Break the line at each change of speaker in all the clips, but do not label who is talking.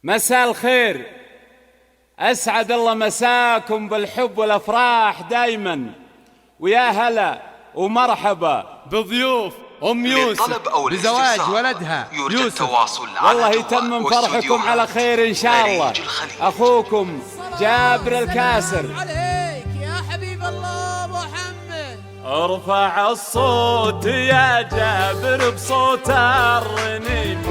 مساء الخير، أسعد الله مساكم بالحب والأفراح دايما، ويا هلا ومرحبا
بضيوف أم يوسف بزواج ولدها يوسف.
والله يتمم فرحكم على خير إن شاء الله. أخوكم جابر الكاسر.
عليك يا حبيب الله محمد.
ارفع الصوت يا جابر بصوت الرنين،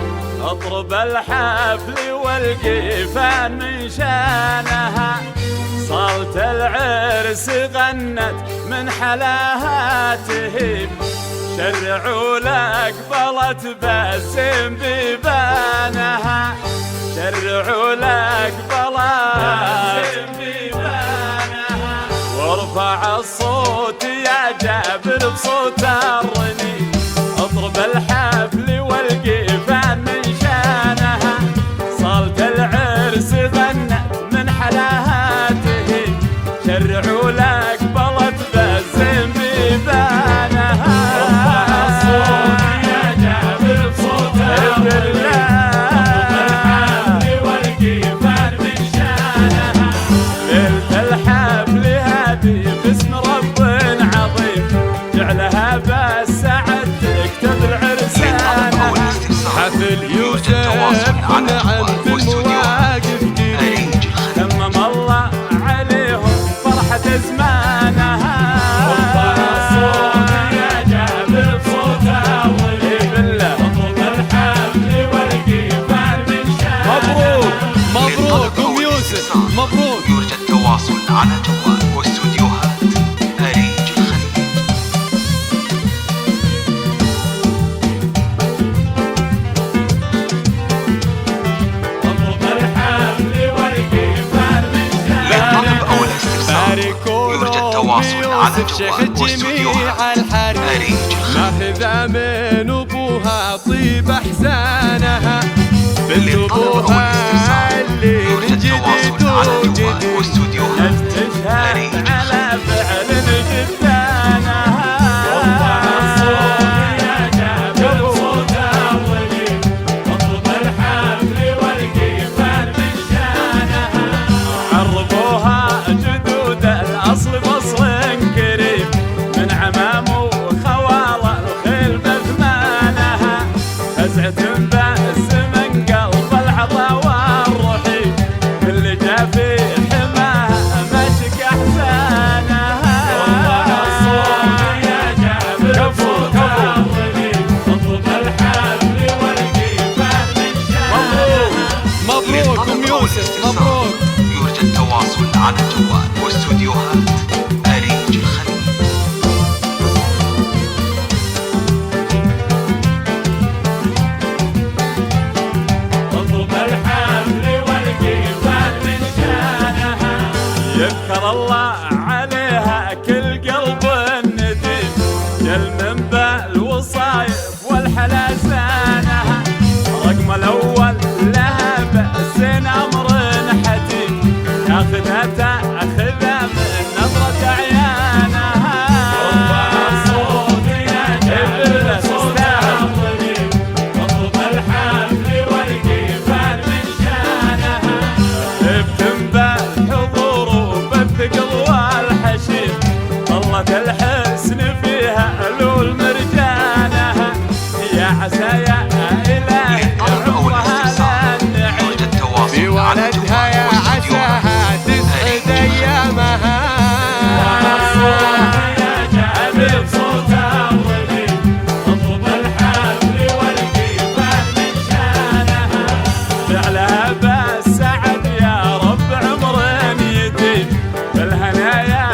اطرب الحفل والقيفان من شانها، صالة العرس غنت من حلاها تهيب، شرعوا لك بلت باسم بيبانها، شرعوا لك بلت بيبانها. وارفع الصوت يا جابر بصوت الرنين، اطرب الحفل والقيفان من شانها، صالة العرس غنت من حلاها تهيب، شرعوا لك بلت باسم بيبانها. ارفع الصوت يا جابر بصوت الرنين، اطرب الحفل والقيفان من شانها، ليلة الحفل هذه باسم رب عظيم، جعلها بالسعد تكتب العرسانها.
حفل يوسف ونعم بالمواقف قريب،
تمم الله عليهم فرحة زمانها. ارفع الصوت يا جابر بصوت الرنين، بالله اطرب الحفل والقيفان من شانها.
مبروك أم يوسف، مبروك.
يرجى التواصل على جوال واستوديوهات أريج الخليج.
اطرب الحفل والقيفان من شانها.
للطلب أو الاستفسار يرجى التواصل على جوال واستوديوهات أريج الخليج.
ماخذة من أبوها طيب أحزانها، بنت
للطلب أو
أبوها
الاستفسار
اللي
يرجى
من
التواصل
جديد
على جوال
وجديد،
واستوديوهات
تشهد
أريج
على
الخليج.
فعل جدانها. ارفع الصوت يا جابر بصوت الرنين، اطرب الحفل والقيفان من شانها، عرفوها جدود الأصل فصل كريم، من عمام وخوال الخيل بثمانها، فزعة بأس من قلب العطا والرحيم، اللي جا في حماها مشك أحزانها. ارفع الصوت يا جابر بصوت الرنين، اطرب الحفل والقيفان من شانها.
مبروك أم يوسف، مبروك.
يرجى التواصل على جوال واستوديوهات أريج الخليج.
اطرب الحفل والقيفان من شانها، يذكر الله عليها كل قلب نديم، جل من بالوصايف والحلا زانها، رقم الأول لها بأس أمر حتيم، ياخذها تأخذها من نظرة عيانها. ارفع الصوت يا جابر بصوت الرنين، اطرب الحفل والقيفان من شانها، ابتم بالحضور وبالثقل والحشيم، ظلت الحسن فيها ألول مرجانها، يا عسى يا إلهي
للطلب أو الاستفسار يرجى التواصل على
بولدها يا
جوال واستوديوهات
عساها تسعد أيامها.
يا جابر بصوت الرنين، اطرب الحفل والقيفان من شانها، جعلها بالسعد يا رب عمر يديم، بالهنايا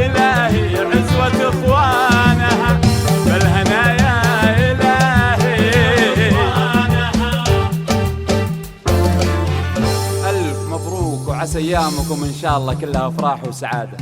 إلهي عزوة إخوانها، بالهنايا إلهي إخوانها. ألف مبروك، وعسى أيامكم إن شاء الله كلها أفراح وسعادة.